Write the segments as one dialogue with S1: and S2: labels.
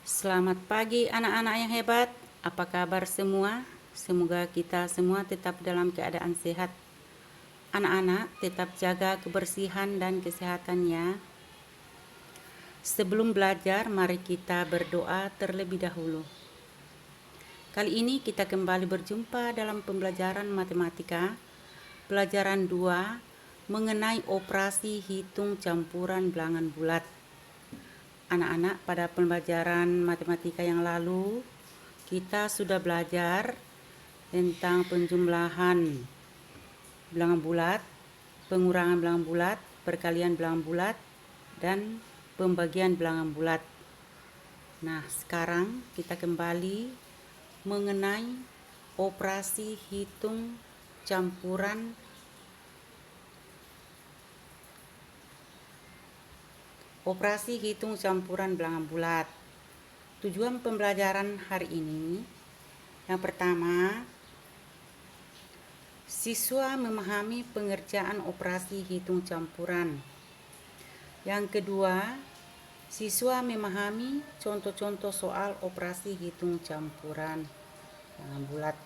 S1: Selamat pagi anak-anak yang hebat. Apa kabar semua? Semoga kita semua tetap dalam keadaan sehat. Anak-anak tetap jaga kebersihan dan kesehatan ya. Sebelum belajar, mari kita berdoa terlebih dahulu. Kali ini kita kembali berjumpa dalam pembelajaran matematika, pelajaran 2 mengenai operasi hitung campuran bilangan bulat. Anak-anak, pada pembelajaran matematika yang lalu, kita sudah belajar tentang penjumlahan bilangan bulat, pengurangan bilangan bulat, perkalian bilangan bulat, dan pembagian bilangan bulat. Nah, sekarang kita kembali mengenai operasi hitung campuran bilangan bulat. Tujuan pembelajaran hari ini, yang pertama, siswa memahami pengerjaan operasi hitung campuran. Yang kedua, siswa memahami contoh-contoh soal operasi hitung campuran bilangan bulat.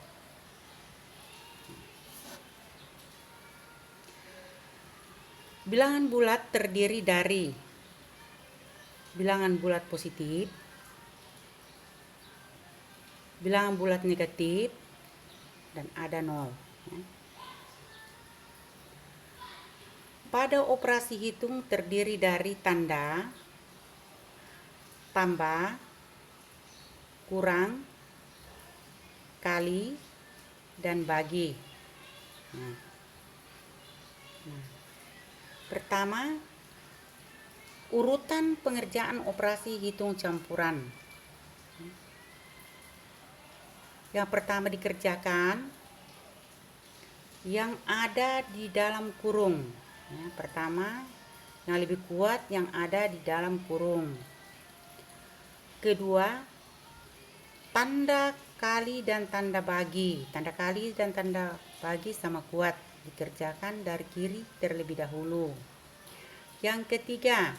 S1: Bilangan bulat terdiri dari bilangan bulat positif, bilangan bulat negatif, dan ada 0. Pada operasi hitung terdiri dari tanda, tambah, kurang, kali, dan bagi. Pertama, urutan pengerjaan operasi hitung campuran. Yang pertama dikerjakan yang ada di dalam kurung. Pertama, yang lebih kuat yang ada di dalam kurung. Kedua, tanda kali dan tanda bagi. Tanda kali dan tanda bagi sama kuat, dikerjakan dari kiri terlebih dahulu. Yang ketiga,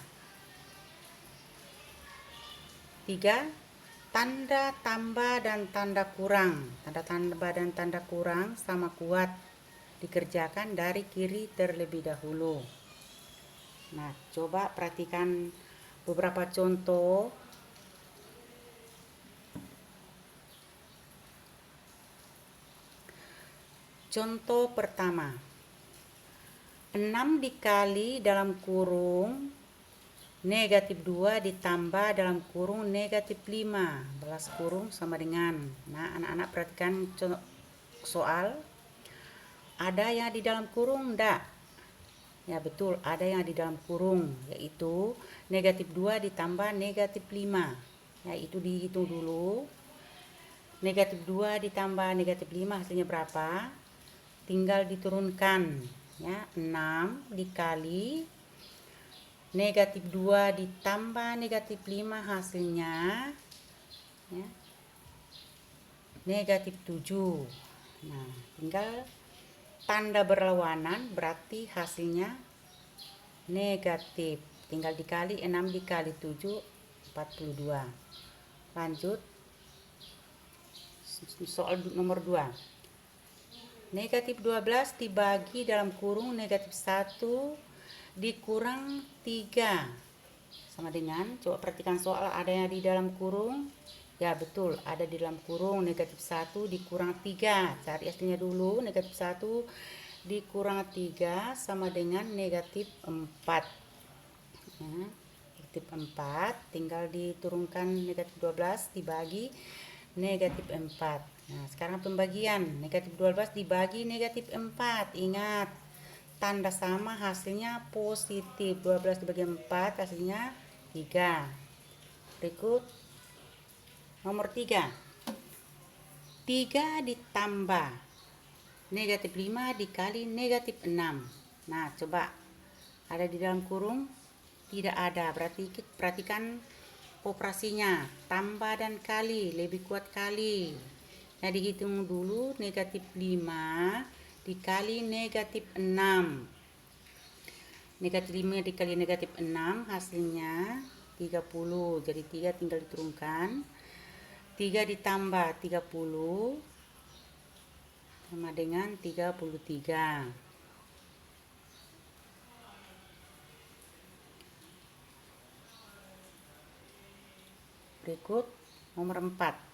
S1: tanda tambah dan tanda kurang. Tanda tambah dan tanda kurang sama kuat, dikerjakan dari kiri terlebih dahulu. Nah, coba perhatikan beberapa contoh. Contoh pertama, 6 dikali dalam kurung negatif 2 ditambah dalam kurung negatif 5 balas kurung sama dengan. Nah, anak-anak perhatikan soal. Ada yang di dalam kurung enggak? Ya betul, ada yang di dalam kurung, yaitu negatif 2 ditambah negatif 5. Yaitu dihitung dulu. Negatif 2 ditambah negatif 5 hasilnya berapa? Tinggal diturunkan. Ya, 6 dikali negatif 2 ditambah negatif 5 hasilnya ya, negatif 7. Nah, tinggal tanda berlawanan berarti hasilnya negatif. Tinggal dikali 6 dikali 7, 42. Lanjut. Soal nomor 2. Negatif 12 dibagi dalam kurung negatif 1 dikurang 3 sama dengan, coba perhatikan soal, ada yang di dalam kurung. Ya betul, ada di dalam kurung. Negatif 1 dikurang 3, cari hasilnya dulu. Negatif 1 dikurang 3 sama dengan negatif 4 ya, negatif 4 tinggal diturunkan negatif 12 dibagi negatif 4. Nah, sekarang pembagian. Negatif 12 dibagi negatif 4. Ingat, tanda sama hasilnya positif. 12 dibagi 4 hasilnya 3. Berikut nomor 3. 3 ditambah negatif 5 dikali negatif 6. Nah, coba ada di dalam kurung? Tidak ada. Berarti perhatikan operasinya. Tambah dan kali, lebih kuat kali. Nah, dihitung dulu negatif 5 dikali negatif 6. Negatif 5 dikali negatif 6 hasilnya 30. Jadi 3 tinggal diturunkan. 3 ditambah 30 sama dengan 33. Berikut nomor 4.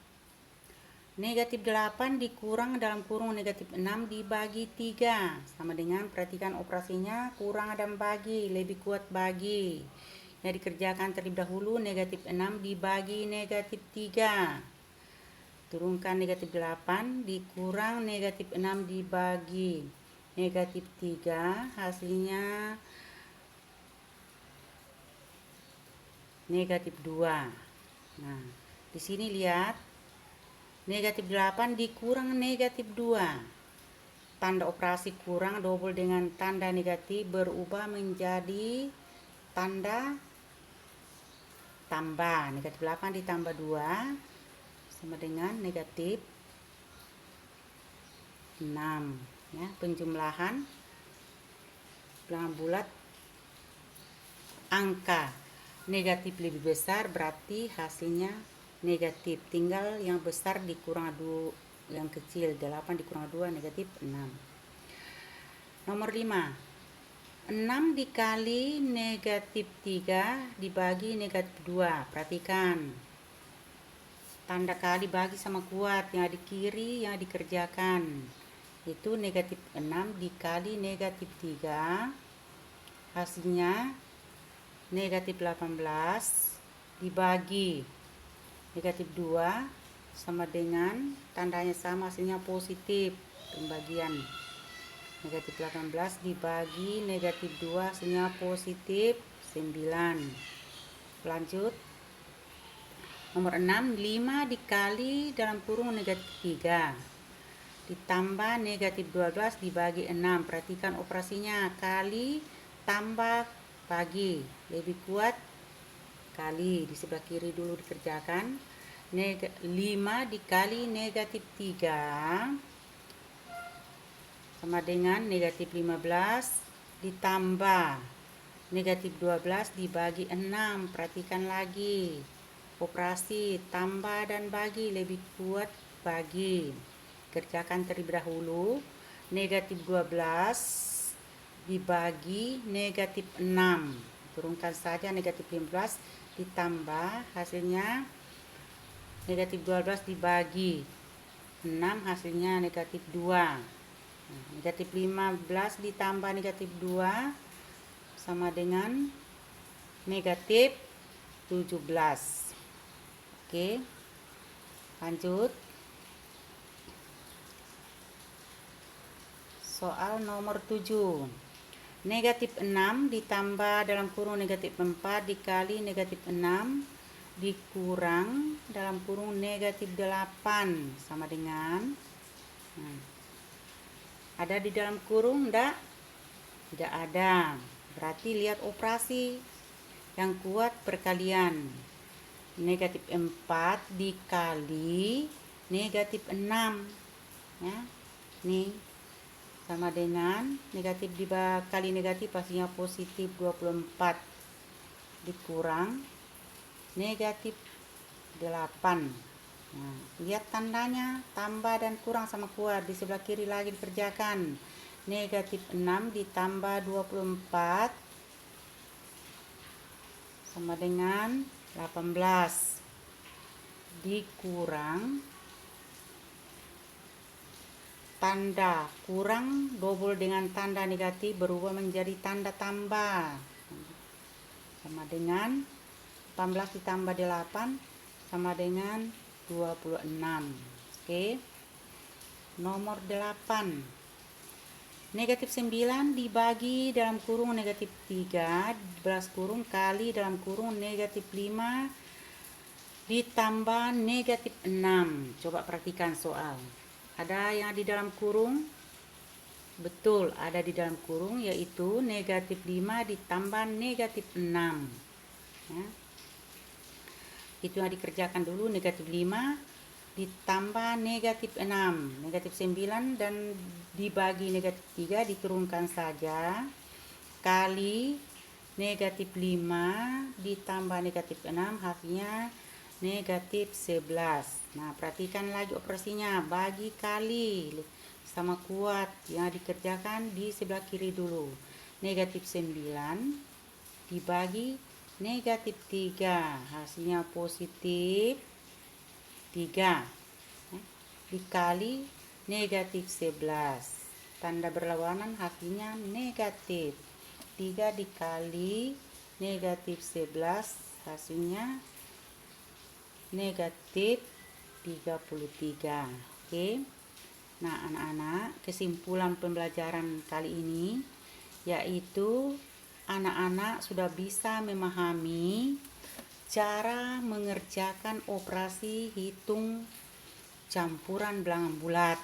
S1: Negatif 8 dikurang dalam kurung negatif 6 dibagi 3. Sama dengan, perhatikan operasinya, kurang dan bagi, lebih kuat bagi. Yang dikerjakan terlebih dahulu, negatif 6 dibagi negatif 3. Turunkan negatif 8 dikurang negatif 6 dibagi negatif 3. Hasilnya negatif 2. Nah, di sini lihat. Negatif 8 dikurang negatif 2. Tanda operasi kurang double dengan tanda negatif berubah menjadi tanda tambah. Negatif 8 ditambah 2 sama dengan negatif 6. Ya, penjumlahan bilangan bulat angka negatif lebih besar berarti hasilnya negatif. Tinggal yang besar dikurang 2, yang kecil 8 dikurang 2 negatif 6. Nomor 5. 6 dikali negatif 3 dibagi negatif 2. Perhatikan. Tanda kali bagi sama kuat, yang di kiri yang dikerjakan. Itu negatif 6 dikali negatif 3. Hasilnya negatif 18 dibagi negatif 2 sama dengan tandanya sama, hasilnya positif. Pembagian negatif 18 dibagi negatif 2 hasilnya positif 9. Lanjut nomor 6. 5 dikali dalam kurung negatif 3 ditambah negatif 12 dibagi 6. Perhatikan operasinya, kali tambah bagi, lebih kuat kali. Di sebelah kiri dulu dikerjakan. 5 dikali negatif 3 sama dengan negatif 15 ditambah negatif 12 dibagi 6. Perhatikan lagi operasi tambah dan bagi, lebih kuat bagi. Kerjakan terlebih dahulu. Negatif 12 dibagi negatif 6. Turunkan saja negatif 15 ditambah, hasilnya negatif 12 dibagi 6 hasilnya negatif 2. Negatif 15 ditambah negatif 2 sama dengan negatif 17. Oke, lanjut soal nomor 7. Negatif 6 ditambah dalam kurung negatif 4 dikali negatif 6 dikurang dalam kurung negatif 8 sama dengan, ada di dalam kurung enggak? Tidak ada. Berarti lihat operasi yang kuat perkalian. Negatif 4 dikali negatif 6 ya. Nih sama dengan negatif dikali negatif pastinya positif 24 dikurang negatif 8. Nah, lihat tandanya tambah dan kurang sama kuat. Di sebelah kiri lagi dikerjakan. Negatif 6 ditambah 24 sama dengan 18 dikurang tanda kurang double dengan tanda negatif berubah menjadi tanda tambah sama dengan 18 ditambah 8 sama dengan 26. Oke. Nomor 8. Negatif 9 dibagi dalam kurung negatif 3 belas kurung kali dalam kurung negatif 5 ditambah negatif 6. Coba perhatikan soal. Ada yang di dalam kurung? Betul, ada di dalam kurung, yaitu negatif 5 ditambah negatif 6 ya. Itu yang dikerjakan dulu. Negatif 5 ditambah negatif 6, negatif 9 dan dibagi negatif 3 diturunkan saja, kali Negatif 5 ditambah negatif 6 hasilnya negatif 11. Nah, perhatikan lagi operasinya. Bagi kali sama kuat yang dikerjakan di sebelah kiri dulu. Negatif 9 dibagi negatif 3. Hasilnya positif 3. Dikali negatif 11. Tanda berlawanan hasilnya negatif. 3 dikali negatif 11 hasilnya negatif 33. Oke. Nah, anak-anak, kesimpulan pembelajaran kali ini yaitu anak-anak sudah bisa memahami cara mengerjakan operasi hitung campuran bilangan bulat.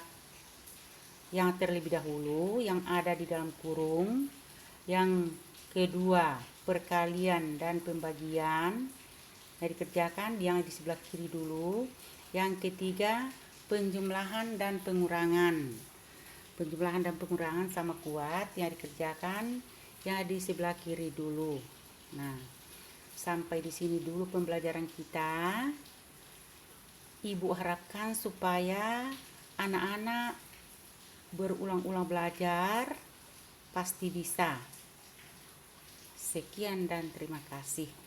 S1: Yang terlebih dahulu yang ada di dalam kurung, yang kedua perkalian dan pembagian yang dikerjakan yang di sebelah kiri dulu, yang ketiga penjumlahan dan pengurangan. Penjumlahan dan pengurangan sama kuat yang dikerjakan yang di sebelah kiri dulu. Nah, sampai di sini dulu pembelajaran kita. Ibu harapkan supaya anak-anak berulang-ulang belajar, pasti bisa. Sekian dan terima kasih.